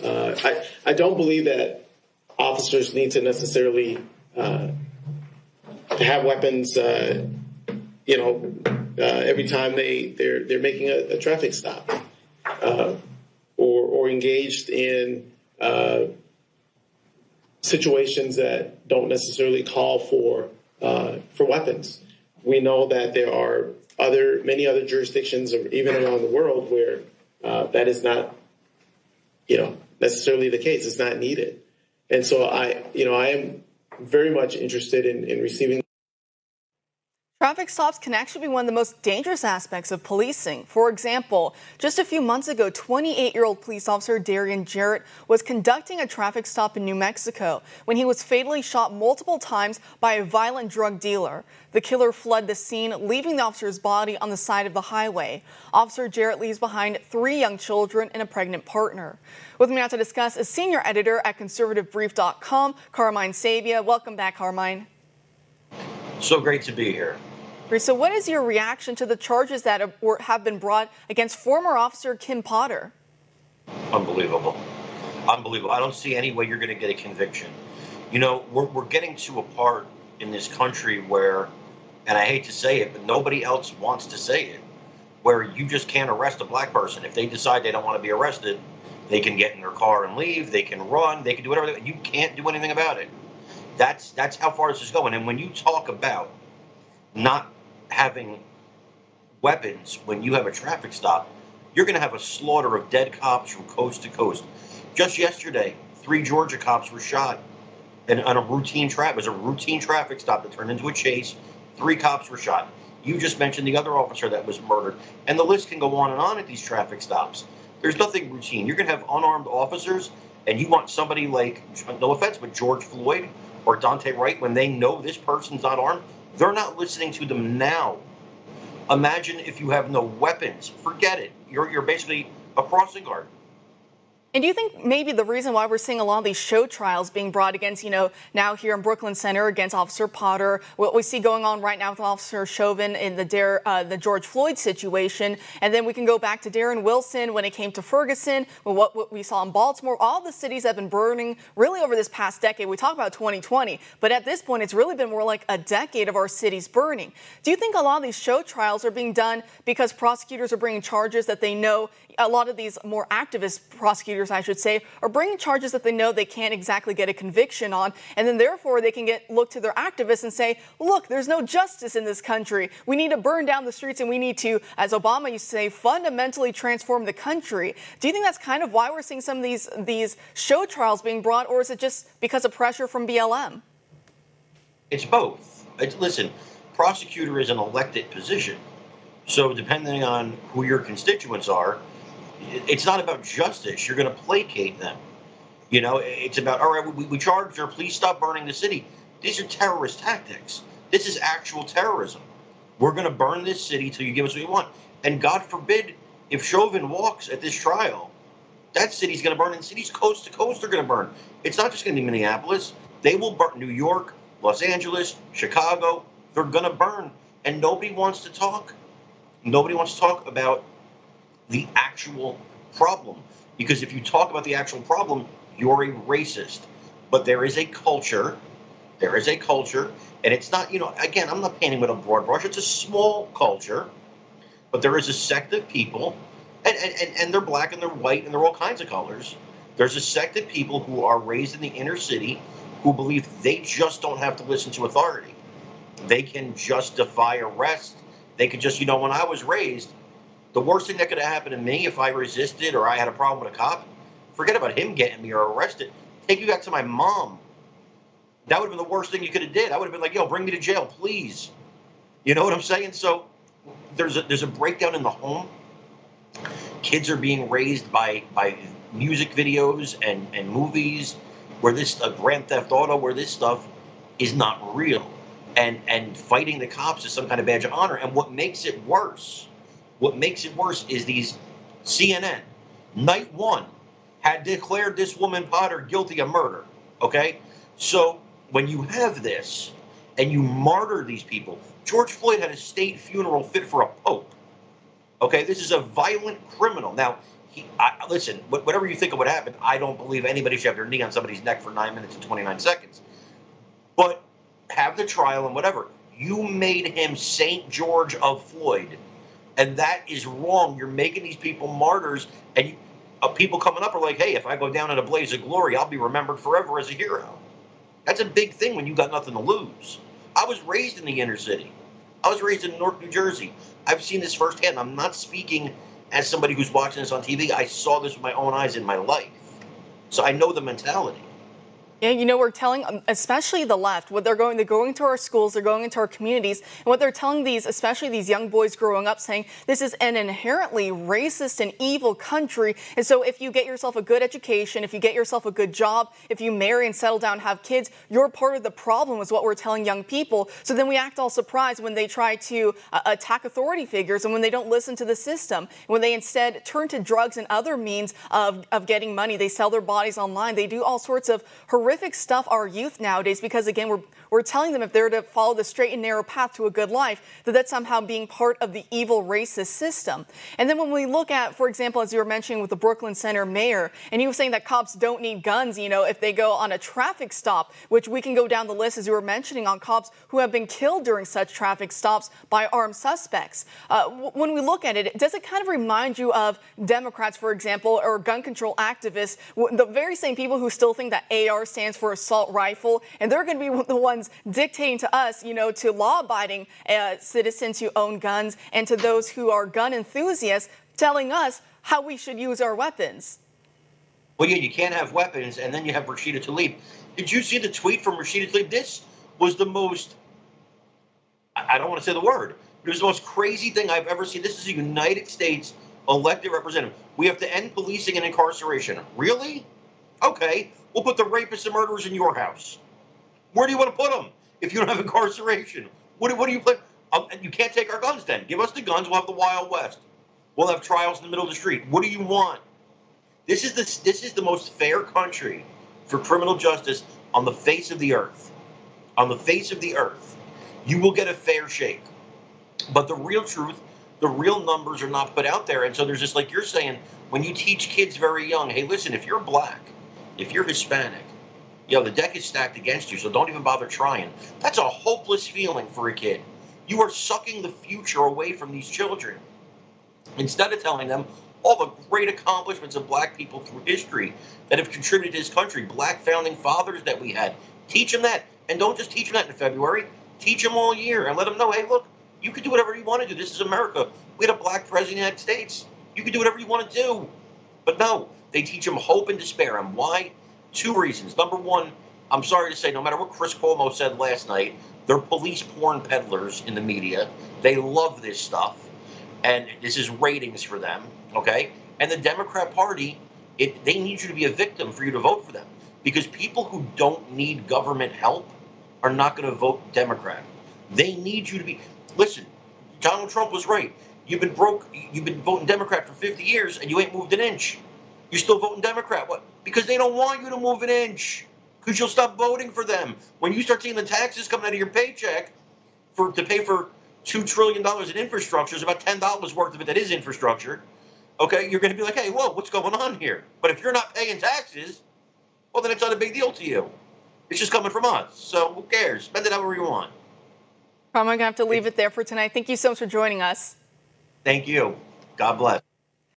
I don't believe that officers need to necessarily have weapons, every time they're making a traffic stop, or engaged in situations that don't necessarily call for weapons. We know that there are many other jurisdictions, or even around the world, where that is not, necessarily the case. It's not needed, and so I am very much interested in receiving. Traffic stops can actually be one of the most dangerous aspects of policing. For example, just a few months ago, 28-year-old police officer Darian Jarrett was conducting a traffic stop in New Mexico when he was fatally shot multiple times by a violent drug dealer. The killer fled the scene, leaving the officer's body on the side of the highway. Officer Jarrett leaves behind 3 young children and a pregnant partner. With me now to discuss is senior editor at conservativebrief.com, Carmine Sabia. Welcome back, Carmine. So great to be here. So what is your reaction to the charges that have been brought against former officer Kim Potter? Unbelievable. Unbelievable. I don't see any way you're going to get a conviction. We're getting to a part in this country where, and I hate to say it, but nobody else wants to say it, where you just can't arrest a black person. If they decide they don't want to be arrested, they can get in their car and leave. They can run. They can do whatever. You can't do anything about it. That's how far this is going. And when you talk about not having weapons when you have a traffic stop, you're going to have a slaughter of dead cops from coast to coast. Just yesterday, 3 Georgia cops were shot on a routine traffic stop that turned into a chase. 3 cops were shot. You just mentioned the other officer that was murdered, and the list can go on and on at these traffic stops. There's nothing routine. You're going to have unarmed officers, and you want somebody like, no offense, but George Floyd or Dante Wright, when they know this person's not armed, they're not listening to them now. Imagine if you have no weapons. Forget it. You're basically a crossing guard. And do you think maybe the reason why we're seeing a lot of these show trials being brought against, now here in Brooklyn Center against Officer Potter, what we see going on right now with Officer Chauvin in the George Floyd situation, and then we can go back to Darren Wilson when it came to Ferguson, what we saw in Baltimore, all the cities have been burning really over this past decade. We talk about 2020, but at this point, it's really been more like a decade of our cities burning. Do you think a lot of these show trials are being done because prosecutors are bringing charges that they know, a lot of these more activist prosecutors, I should say, are bringing charges that they know they can't exactly get a conviction on, and then therefore they can look to their activists and say, look, there's no justice in this country. We need to burn down the streets, and we need to, as Obama used to say, fundamentally transform the country. Do you think that's kind of why we're seeing some of these show trials being brought, or is it just because of pressure from BLM? It's both. Listen, prosecutor is an elected position, so depending on who your constituents are, it's not about justice. You're going to placate them. It's about, all right, we charge her, please stop burning the city. These are terrorist tactics. This is actual terrorism. We're going to burn this city till you give us what you want. And God forbid, if Chauvin walks at this trial, that city's going to burn, and cities coast to coast are going to burn. It's not just going to be Minneapolis. They will burn New York, Los Angeles, Chicago. They're going to burn. And nobody wants to talk. Nobody wants to talk about the actual problem, because if you talk about the actual problem, you're a racist. But there is a culture, and it's not, again, I'm not painting with a broad brush. It's a small culture, but there is a sect of people, and they're black and they're white and they're all kinds of colors. There's a sect of people who are raised in the inner city who believe they just don't have to listen to authority. They can just defy arrest. They could just, when I was raised, the worst thing that could have happened to me if I resisted or I had a problem with a cop, forget about him getting me or arrested. Take me back to my mom. That would have been the worst thing you could have did. I would have been like, yo, bring me to jail, please. You know what I'm saying? So there's a breakdown in the home. Kids are being raised by music videos and movies where this Grand Theft Auto, where this stuff is not real. And fighting the cops is some kind of badge of honor. And what makes it worse is these CNN, night one, had declared this woman Potter guilty of murder. Okay? So when you have this and you martyr these people, George Floyd had a state funeral fit for a pope. Okay? This is a violent criminal. Now, Listen, whatever you think of what happened, I don't believe anybody should have their knee on somebody's neck for 9 minutes and 29 seconds. But have the trial and whatever. You made him St. George of Floyd, and that is wrong. You're making these people martyrs, and people coming up are like, hey, if I go down in a blaze of glory, I'll be remembered forever as a hero. That's a big thing when you got nothing to lose. I was raised in the inner city. I was raised in Newark, New Jersey. I've seen this firsthand. I'm not speaking as somebody who's watching this on TV. I saw this with my own eyes in my life. So I know the mentality. Yeah, we're telling, especially the left, what they're going to our schools, they're going into our communities, and what they're telling especially these young boys growing up, saying this is an inherently racist and evil country. And so if you get yourself a good education, if you get yourself a good job, if you marry and settle down, have kids, you're part of the problem is what we're telling young people. So then we act all surprised when they try to attack authority figures and when they don't listen to the system. When they instead turn to drugs and other means of getting money, they sell their bodies online. They do all sorts of horrific stuff our youth nowadays because, again, we're telling them if they're to follow the straight and narrow path to a good life, that's somehow being part of the evil racist system. And then when we look at, for example, as you were mentioning with the Brooklyn Center mayor, and you were saying that cops don't need guns, if they go on a traffic stop, which we can go down the list, as you were mentioning, on cops who have been killed during such traffic stops by armed suspects. When we look at it, does it kind of remind you of Democrats, for example, or gun control activists, the very same people who still think that AR stands for assault rifle, and they're going to be the ones dictating to us, to law-abiding citizens who own guns and to those who are gun enthusiasts, telling us how we should use our weapons. Well, yeah, you can't have weapons, and then you have Rashida Tlaib. Did you see the tweet from Rashida Tlaib? This was the most, I don't want to say the word, but it was the most crazy thing I've ever seen. This is a United States elected representative. We have to end policing and incarceration. Really? Okay, we'll put the rapists and murderers in your house. Where do you want to put them if you don't have incarceration? What do you put? You can't take our guns then. Give us the guns. We'll have the Wild West. We'll have trials in the middle of the street. What do you want? This is the most fair country for criminal justice on the face of the earth. On the face of the earth. You will get a fair shake. But the real truth, the real numbers are not put out there. And so there's this, like you're saying, when you teach kids very young, hey, listen, if you're black, if you're Hispanic, the deck is stacked against you, so don't even bother trying. That's a hopeless feeling for a kid. You are sucking the future away from these children. Instead of telling them all the great accomplishments of black people through history that have contributed to this country, black founding fathers that we had, teach them that. And don't just teach them that in February. Teach them all year and let them know, hey, look, you can do whatever you want to do. This is America. We had a black president of the United States. You can do whatever you want to do. But no, they teach them hope and despair. And why? Two reasons. Number one, I'm sorry to say, no matter what Chris Cuomo said last night, they're police porn peddlers in the media. They love this stuff. And this is ratings for them, okay? And the Democrat Party, they need you to be a victim for you to vote for them. Because people who don't need government help are not going to vote Democrat. They need you to be... Listen, Donald Trump was right. You've been voting Democrat for 50 years and you ain't moved an inch. You're still voting Democrat. What? Because they don't want you to move an inch. Because you'll stop voting for them. When you start seeing the taxes coming out of your paycheck to pay for $2 trillion in infrastructure, is about $10 worth of it that is infrastructure. Okay, you're going to be like, hey, whoa, what's going on here? But if you're not paying taxes, well, then it's not a big deal to you. It's just coming from us. So who cares? Spend it however you want. I'm going to have to leave it there for tonight. Thank you so much for joining us. Thank you. God bless.